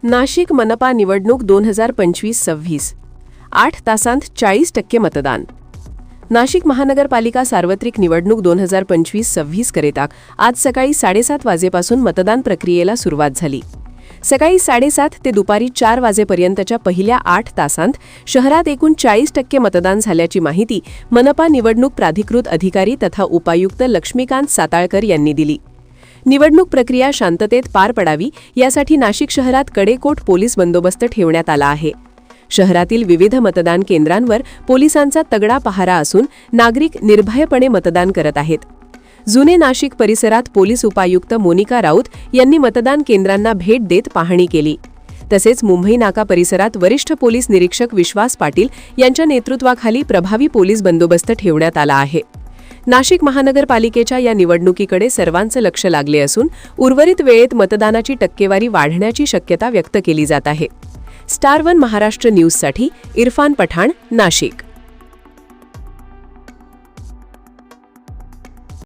नाशिक मनपा निवडणूक 2025-26 8 तासांत 40% मतदान. नाशिक महानगरपालिका सार्वत्रिक निवडणूक 2025-26 करिता आज सकाळी 7:30 वाजेपासून मतदान प्रक्रियेला सुरुवात झाली. सकाळी 7:30 ते दुपारी 4 वाजेपर्यंतच्या पहिल्या 8 तासांत शहरात एकूण 40% मतदान झाल्याची माहिती मनपा निवडणूक प्राधिकृत अधिकारी तथा उपायुक्त लक्ष्मीकांत साताळकर यांनी दिली. निवडणूक प्रक्रिया शांततेत पार पडावी यासाठी नाशिक शहरात कडेकोट पोलीस बंदोबस्त ठेवण्यात आला आहे. शहरातील विविध मतदान केंद्रांवर पोलिसांचा तगडा पहारा असून नागरिक निर्भयपणे मतदान करत आहेत. जुने नाशिक परिसरात पोलीस उपायुक्त मोनिका राऊत यांनी मतदान केंद्रांना भेट देत पाहणी केली. तसेच मुंबई नाका परिसरात वरिष्ठ पोलीस निरीक्षक विश्वास पाटील यांच्या नेतृत्वाखाली प्रभावी पोलीस बंदोबस्त ठेवण्यात आला आहे. नाशिक महानगरपालिकेच्या या निवडणुकीकडे सर्वांचं लक्ष लागले असून उर्वरित वेळेत मतदानाची टक्केवारी वाढण्याची शक्यता व्यक्त केली जात आहे. स्टार वन महाराष्ट्र न्यूजसाठी इरफान पठाण, नाशिक.